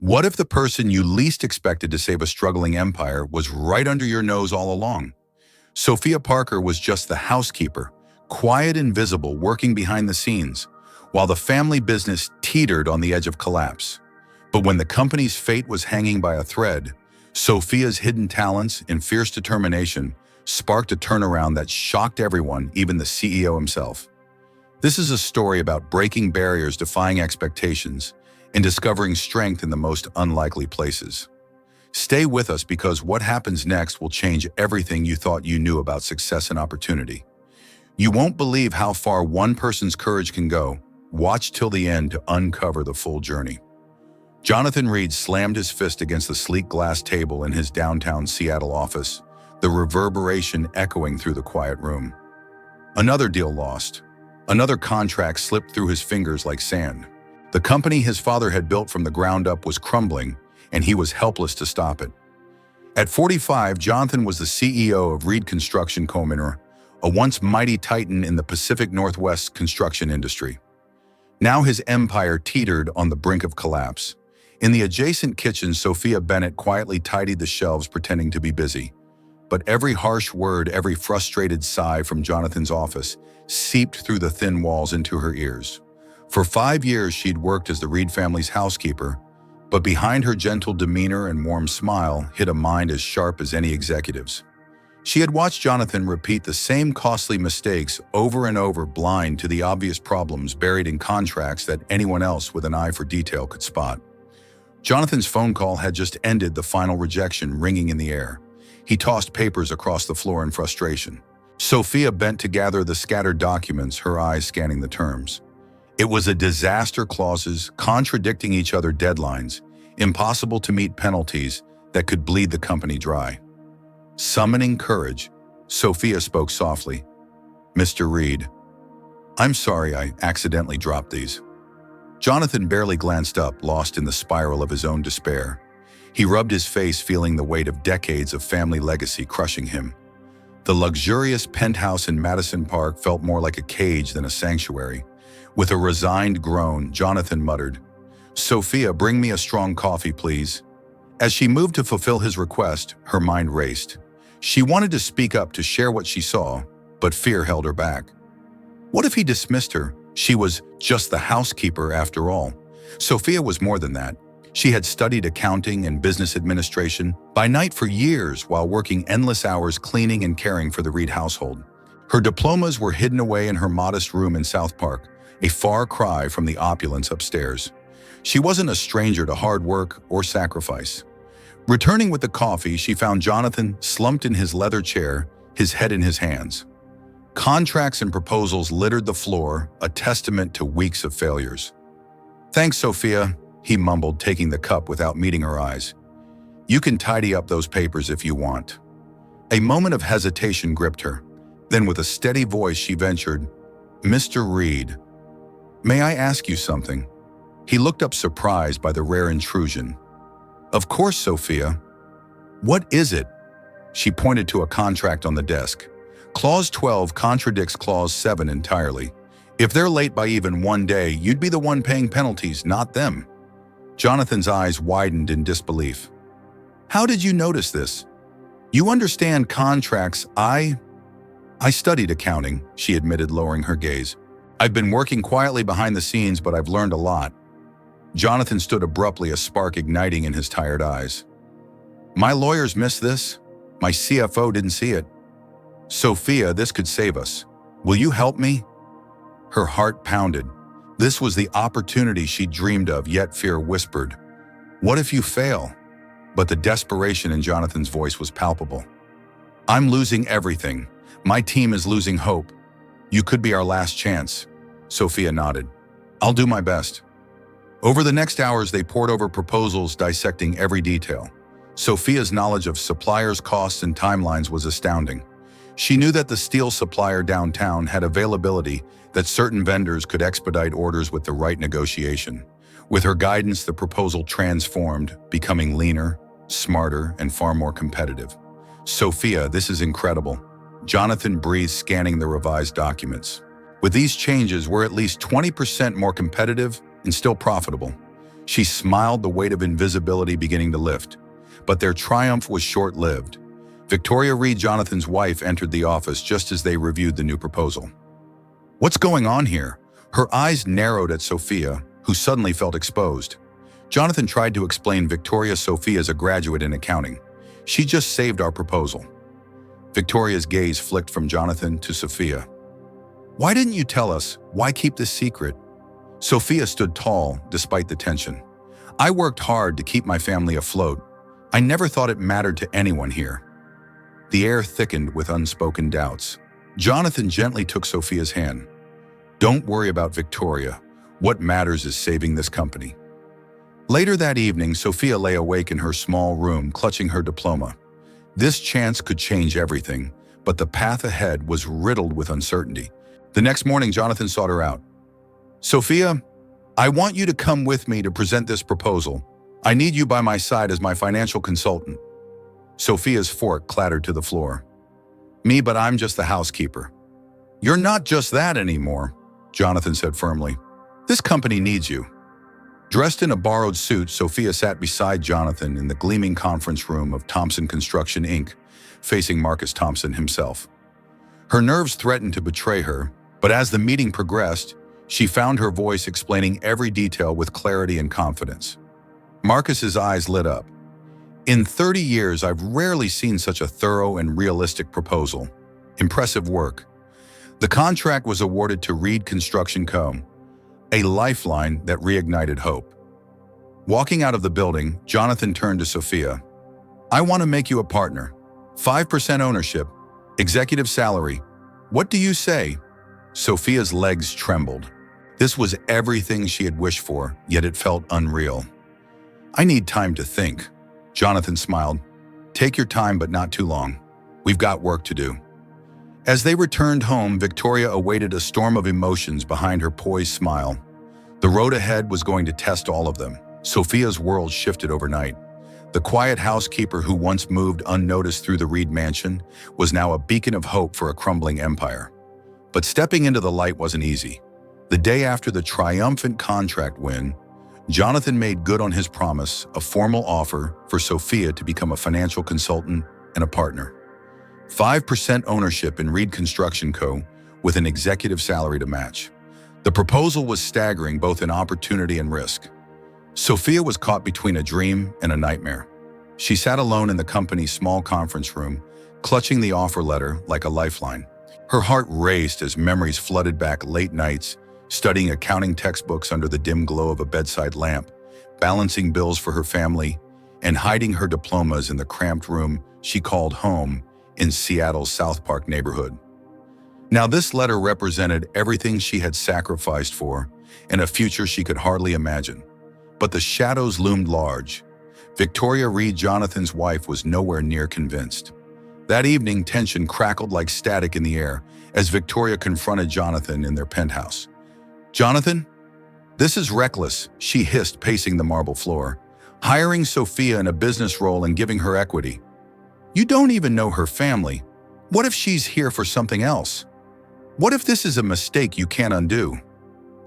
What if the person you least expected to save a struggling empire was right under your nose all along? Sophia Parker was just the housekeeper, quiet and visible, working behind the scenes, while the family business teetered on the edge of collapse. But when the company's fate was hanging by a thread, Sophia's hidden talents and fierce determination sparked a turnaround that shocked everyone, even the CEO himself. This is a story about breaking barriers, defying expectations, and discovering strength in the most unlikely places. Stay with us because what happens next will change everything you thought you knew about success and opportunity. You won't believe how far one person's courage can go. Watch till the end to uncover the full journey. Jonathan Reed slammed his fist against the sleek glass table in his downtown Seattle office, the reverberation echoing through the quiet room. Another deal lost. Another contract slipped through his fingers like sand. The company his father had built from the ground up was crumbling, and he was helpless to stop it. At 45, Jonathan was the CEO of Reed Construction Co., a once mighty titan in the Pacific Northwest construction industry. Now his empire teetered on the brink of collapse. In the adjacent kitchen, Sophia Bennett quietly tidied the shelves, pretending to be busy. But every harsh word, every frustrated sigh from Jonathan's office seeped through the thin walls into her ears. For 5 years, she'd worked as the Reed family's housekeeper, but behind her gentle demeanor and warm smile hid a mind as sharp as any executive's. She had watched Jonathan repeat the same costly mistakes over and over, blind to the obvious problems buried in contracts that anyone else with an eye for detail could spot. Jonathan's phone call had just ended, the final rejection ringing in the air. He tossed papers across the floor in frustration. Sophia bent to gather the scattered documents, her eyes scanning the terms. It was a disaster, clauses contradicting each other, deadlines, impossible to meet, penalties that could bleed the company dry. Summoning courage, Sophia spoke softly. "Mr. Reed, I'm sorry I accidentally dropped these." Jonathan barely glanced up, lost in the spiral of his own despair. He rubbed his face, feeling the weight of decades of family legacy crushing him. The luxurious penthouse in Madison Park felt more like a cage than a sanctuary. With a resigned groan, Jonathan muttered, "Sophia, bring me a strong coffee, please." As she moved to fulfill his request, her mind raced. She wanted to speak up, to share what she saw, but fear held her back. What if he dismissed her? She was just the housekeeper after all. Sophia was more than that. She had studied accounting and business administration by night for years while working endless hours cleaning and caring for the Reed household. Her diplomas were hidden away in her modest room in South Park, a far cry from the opulence upstairs. She wasn't a stranger to hard work or sacrifice. Returning with the coffee, she found Jonathan slumped in his leather chair, his head in his hands. Contracts and proposals littered the floor, a testament to weeks of failures. "Thanks, Sophia," he mumbled, taking the cup without meeting her eyes. "You can tidy up those papers if you want." A moment of hesitation gripped her. Then with a steady voice she ventured, "Mr. Reed, may I ask you something?" He looked up, surprised by the rare intrusion. "Of course, Sophia. What is it?" She pointed to a contract on the desk. "Clause 12 contradicts Clause 7 entirely. If they're late by even 1 day, you'd be the one paying penalties, not them." Jonathan's eyes widened in disbelief. "How did you notice this? You understand contracts. I studied accounting," she admitted, lowering her gaze. "I've been working quietly behind the scenes, but I've learned a lot." Jonathan stood abruptly, a spark igniting in his tired eyes. "My lawyers missed this. My CFO didn't see it. Sophia, this could save us. Will you help me?" Her heart pounded. This was the opportunity she dreamed of, yet fear whispered, "What if you fail?" But the desperation in Jonathan's voice was palpable. "I'm losing everything. My team is losing hope. You could be our last chance." Sophia nodded. "I'll do my best." Over the next hours, they pored over proposals, dissecting every detail. Sophia's knowledge of suppliers' costs and timelines was astounding. She knew that the steel supplier downtown had availability, that certain vendors could expedite orders with the right negotiation. With her guidance, the proposal transformed, becoming leaner, smarter, and far more competitive. "Sophia, this is incredible." Jonathan breathed, scanning the revised documents. "With these changes, we're at least 20% more competitive and still profitable." She smiled, the weight of invisibility beginning to lift. But their triumph was short-lived. Victoria Reed, Jonathan's wife, entered the office just as they reviewed the new proposal. "What's going on here?" Her eyes narrowed at Sophia, who suddenly felt exposed. Jonathan tried to explain. Sophia's a graduate in accounting. She just saved our proposal. Victoria's gaze flicked from Jonathan to Sophia. "Why didn't you tell us? Why keep this secret?" Sophia stood tall despite the tension. "I worked hard to keep my family afloat. I never thought it mattered to anyone here." The air thickened with unspoken doubts. Jonathan gently took Sophia's hand. "Don't worry about Victoria. What matters is saving this company." Later that evening, Sophia lay awake in her small room, clutching her diploma. This chance could change everything, but the path ahead was riddled with uncertainty. The next morning, Jonathan sought her out. "Sophia, I want you to come with me to present this proposal. I need you by my side as my financial consultant." Sophia's fork clattered to the floor. "Me, but I'm just the housekeeper." "You're not just that anymore," Jonathan said firmly. "This company needs you." Dressed in a borrowed suit, Sophia sat beside Jonathan in the gleaming conference room of Thompson Construction, Inc., facing Marcus Thompson himself. Her nerves threatened to betray her, but as the meeting progressed, she found her voice explaining every detail with clarity and confidence. Marcus's eyes lit up. "In 30 years, I've rarely seen such a thorough and realistic proposal. Impressive work." The contract was awarded to Reed Construction Co., a lifeline that reignited hope. Walking out of the building, Jonathan turned to Sophia. "I want to make you a partner. 5% ownership, executive salary. What do you say?" Sophia's legs trembled. This was everything she had wished for, yet it felt unreal. "I need time to think." Jonathan smiled. "Take your time, but not too long. We've got work to do." As they returned home, Victoria awaited a storm of emotions behind her poised smile. The road ahead was going to test all of them. Sophia's world shifted overnight. The quiet housekeeper who once moved unnoticed through the Reed mansion was now a beacon of hope for a crumbling empire. But stepping into the light wasn't easy. The day after the triumphant contract win, Jonathan made good on his promise, a formal offer for Sophia to become a financial consultant and a partner. 5% ownership in Reed Construction Co., with an executive salary to match. The proposal was staggering, both in opportunity and risk. Sophia was caught between a dream and a nightmare. She sat alone in the company's small conference room, clutching the offer letter like a lifeline. Her heart raced as memories flooded back. Late nights, studying accounting textbooks under the dim glow of a bedside lamp, balancing bills for her family, and hiding her diplomas in the cramped room she called home in Seattle's South Park neighborhood. Now this letter represented everything she had sacrificed for and a future she could hardly imagine. But the shadows loomed large. Victoria Reed, Jonathan's wife, was nowhere near convinced. That evening, tension crackled like static in the air as Victoria confronted Jonathan in their penthouse. "Jonathan, this is reckless," she hissed, pacing the marble floor. "Hiring Sophia in a business role and giving her equity. You don't even know her family. What if she's here for something else? What if this is a mistake you can't undo?"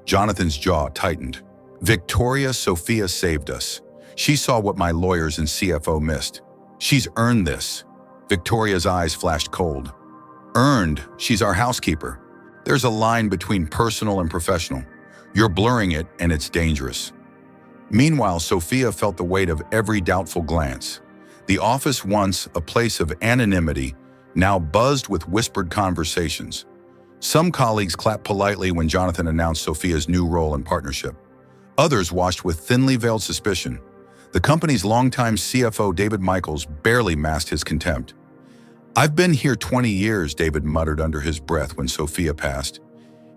Jonathan's jaw tightened. Sophia saved us. She saw what my lawyers and CFO missed. She's earned this." Victoria's eyes flashed cold. "Earned? She's our housekeeper. There's a line between personal and professional. You're blurring it, and it's dangerous." Meanwhile, Sophia felt the weight of every doubtful glance. The office, once a place of anonymity, now buzzed with whispered conversations. Some colleagues clapped politely when Jonathan announced Sophia's new role and partnership. Others watched with thinly veiled suspicion. The company's longtime CFO, David Michaels, barely masked his contempt. "I've been here 20 years, David muttered under his breath when Sophia passed.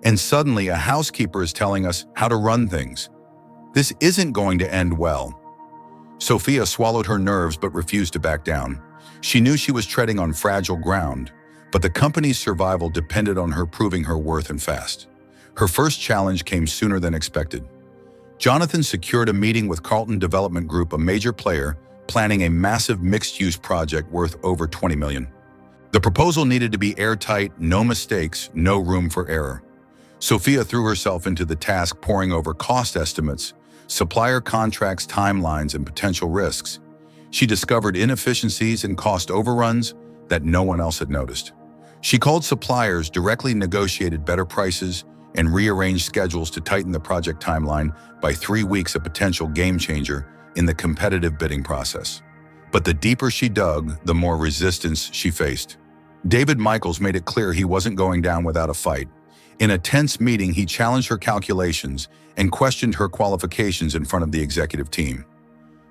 "And suddenly a housekeeper is telling us how to run things. This isn't going to end well." Sophia swallowed her nerves but refused to back down. She knew she was treading on fragile ground, but the company's survival depended on her proving her worth, and fast. Her first challenge came sooner than expected. Jonathan secured a meeting with Carlton Development Group, a major player, planning a massive mixed-use project worth over $20 million. The proposal needed to be airtight, no mistakes, no room for error. Sophia threw herself into the task, poring over cost estimates, supplier contracts, timelines, and potential risks. She discovered inefficiencies and cost overruns that no one else had noticed. She called suppliers, directly negotiated better prices, and rearranged schedules to tighten the project timeline by 3 weeks, a potential game changer in the competitive bidding process. But the deeper she dug, the more resistance she faced. David Michaels made it clear he wasn't going down without a fight. In a tense meeting, he challenged her calculations and questioned her qualifications in front of the executive team.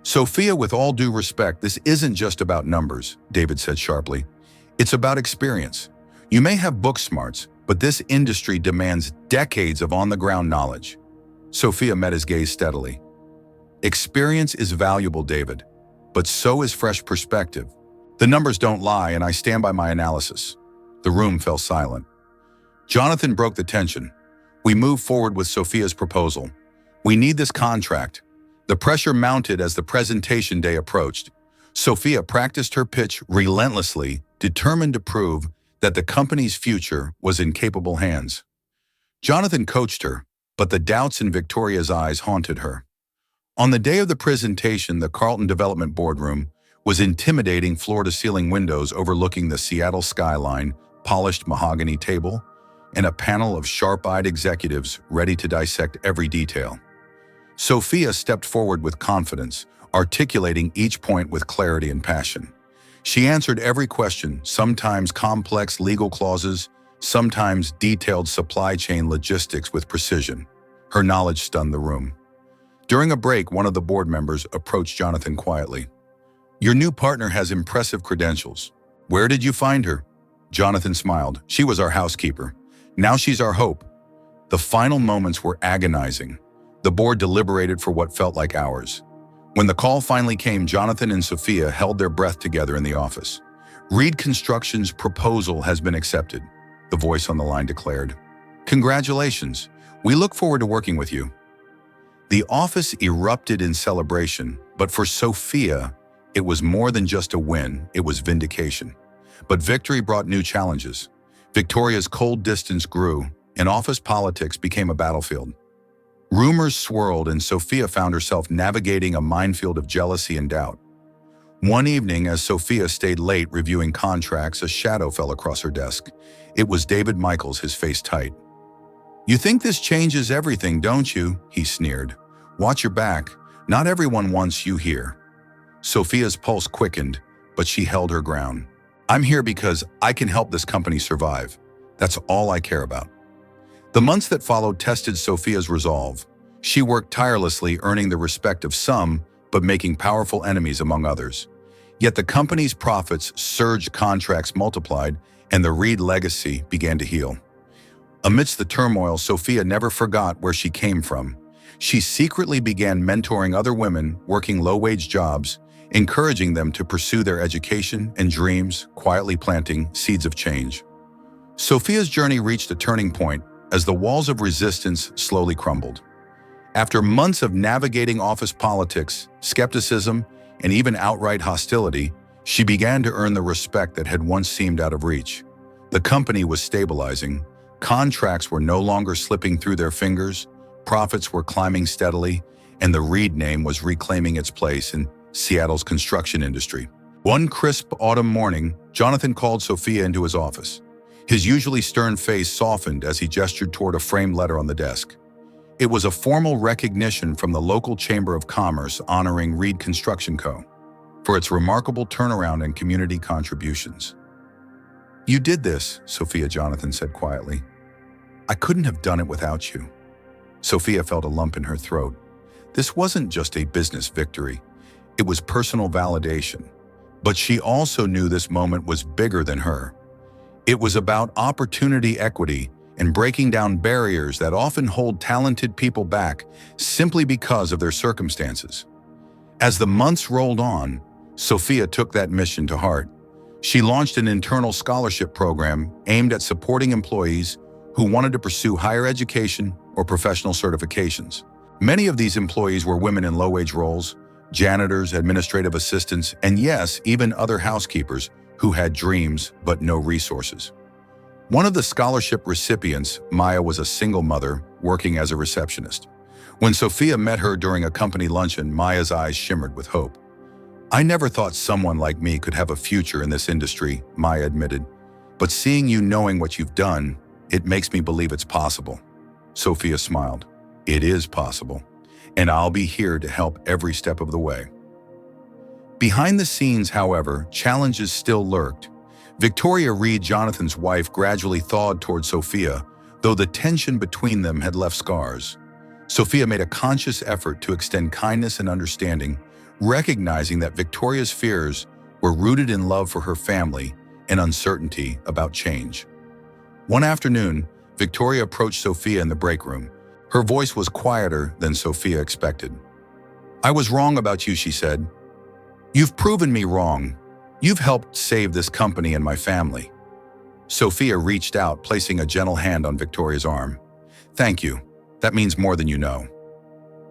"Sophia, with all due respect, this isn't just about numbers," David said sharply. "It's about experience. You may have book smarts, but this industry demands decades of on-the-ground knowledge." Sophia met his gaze steadily. "Experience is valuable, David, but so is fresh perspective. The numbers don't lie, and I stand by my analysis." The room fell silent. Jonathan broke the tension. "We move forward with Sophia's proposal. We need this contract." The pressure mounted as the presentation day approached. Sophia practiced her pitch relentlessly, determined to prove that the company's future was in capable hands. Jonathan coached her, but the doubts in Victoria's eyes haunted her. On the day of the presentation, the Carlton Development boardroom was intimidating, floor-to-ceiling windows overlooking the Seattle skyline, polished mahogany table, and a panel of sharp-eyed executives ready to dissect every detail. Sophia stepped forward with confidence, articulating each point with clarity and passion. She answered every question, sometimes complex legal clauses, sometimes detailed supply chain logistics with precision. Her knowledge stunned the room. During a break, one of the board members approached Jonathan quietly. "Your new partner has impressive credentials. Where did you find her?" Jonathan smiled. "She was our housekeeper. Now she's our hope." The final moments were agonizing. The board deliberated for what felt like hours. When the call finally came, Jonathan and Sophia held their breath together in the office. "Reed Construction's proposal has been accepted," the voice on the line declared. "Congratulations. We look forward to working with you." The office erupted in celebration, but for Sophia, it was more than just a win, it was vindication. But victory brought new challenges. Victoria's cold distance grew, and office politics became a battlefield. Rumors swirled, and Sophia found herself navigating a minefield of jealousy and doubt. One evening, as Sophia stayed late reviewing contracts, a shadow fell across her desk. It was David Michaels, his face tight. "You think this changes everything, don't you?" he sneered. "Watch your back. Not everyone wants you here." Sophia's pulse quickened, but she held her ground. "I'm here because I can help this company survive. That's all I care about." The months that followed tested Sophia's resolve. She worked tirelessly, earning the respect of some, but making powerful enemies among others. Yet the company's profits surged, contracts multiplied, and the Reed legacy began to heal. Amidst the turmoil, Sophia never forgot where she came from. She secretly began mentoring other women working low-wage jobs, encouraging them to pursue their education and dreams, quietly planting seeds of change. Sophia's journey reached a turning point as the walls of resistance slowly crumbled. After months of navigating office politics, skepticism, and even outright hostility, she began to earn the respect that had once seemed out of reach. The company was stabilizing, contracts were no longer slipping through their fingers, profits were climbing steadily, and the Reed name was reclaiming its place in Seattle's construction industry. One crisp autumn morning, Jonathan called Sophia into his office. His usually stern face softened as he gestured toward a framed letter on the desk. It was a formal recognition from the local Chamber of Commerce honoring Reed Construction Co. for its remarkable turnaround and community contributions. "You did this," Sophia, Jonathan said quietly. "I couldn't have done it without you." Sophia felt a lump in her throat. This wasn't just a business victory. It was personal validation. But she also knew this moment was bigger than her. It was about opportunity equity and breaking down barriers that often hold talented people back simply because of their circumstances. As the months rolled on, Sophia took that mission to heart. She launched an internal scholarship program aimed at supporting employees who wanted to pursue higher education or professional certifications. Many of these employees were women in low-wage roles, janitors, administrative assistants, and yes, even other housekeepers who had dreams but no resources. One of the scholarship recipients, Maya, was a single mother working as a receptionist. When Sophia met her during a company luncheon, Maya's eyes shimmered with hope. "I never thought someone like me could have a future in this industry," Maya admitted. "But seeing you knowing what you've done, it makes me believe it's possible." Sophia smiled. "It is possible, and I'll be here to help every step of the way." Behind the scenes, however, challenges still lurked. Victoria Reed, Jonathan's wife, gradually thawed toward Sophia, though the tension between them had left scars. Sophia made a conscious effort to extend kindness and understanding, recognizing that Victoria's fears were rooted in love for her family and uncertainty about change. One afternoon, Victoria approached Sophia in the break room. Her voice was quieter than Sophia expected. "I was wrong about you," she said. "You've proven me wrong. You've helped save this company and my family." Sophia reached out, placing a gentle hand on Victoria's arm. "Thank you. That means more than you know."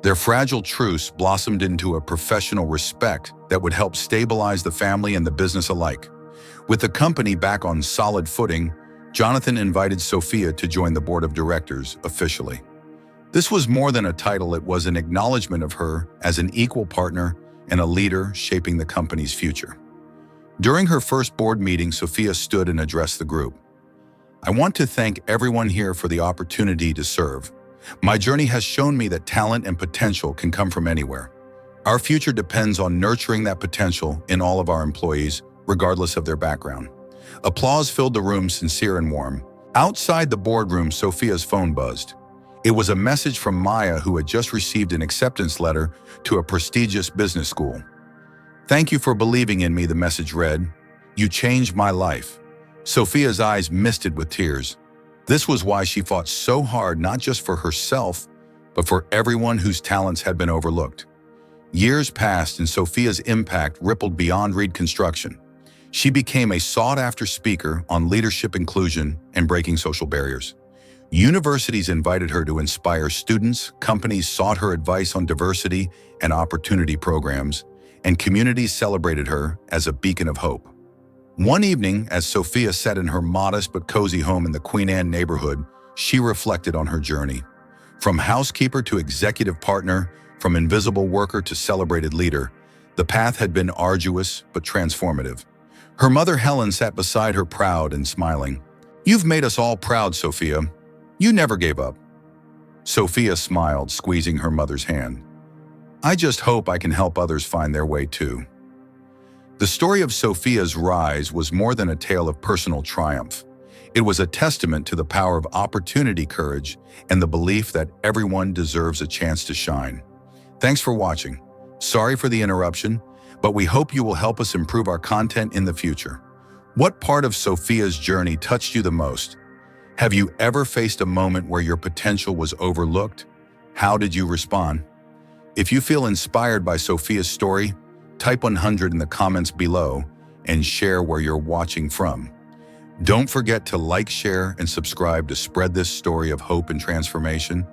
Their fragile truce blossomed into a professional respect that would help stabilize the family and the business alike. With the company back on solid footing, Jonathan invited Sophia to join the board of directors officially. This was more than a title, it was an acknowledgement of her as an equal partner and a leader shaping the company's future. During her first board meeting, Sophia stood and addressed the group. "I want to thank everyone here for the opportunity to serve. My journey has shown me that talent and potential can come from anywhere. Our future depends on nurturing that potential in all of our employees, regardless of their background." Applause filled the room, sincere and warm. Outside the boardroom, Sophia's phone buzzed. It was a message from Maya, who had just received an acceptance letter to a prestigious business school. "Thank you for believing in me," the message read. "You changed my life." Sophia's eyes misted with tears. This was why she fought so hard, not just for herself, but for everyone whose talents had been overlooked. Years passed and Sophia's impact rippled beyond Reed Construction. She became a sought-after speaker on leadership, inclusion, and breaking social barriers. Universities invited her to inspire students, companies sought her advice on diversity and opportunity programs, and communities celebrated her as a beacon of hope. One evening, as Sophia sat in her modest but cozy home in the Queen Anne neighborhood, she reflected on her journey. From housekeeper to executive partner, from invisible worker to celebrated leader, the path had been arduous but transformative. Her mother Helen sat beside her, proud and smiling. "You've made us all proud, Sophia. You never gave up." Sophia smiled, squeezing her mother's hand. "I just hope I can help others find their way too." The story of Sophia's rise was more than a tale of personal triumph. It was a testament to the power of opportunity, courage, and the belief that everyone deserves a chance to shine. Thanks for watching. Sorry for the interruption, but we hope you will help us improve our content in the future. What part of Sophia's journey touched you the most? Have you ever faced a moment where your potential was overlooked? How did you respond? If you feel inspired by Sophia's story, type 100 in the comments below and share where you're watching from. Don't forget to like, share, and subscribe to spread this story of hope and transformation.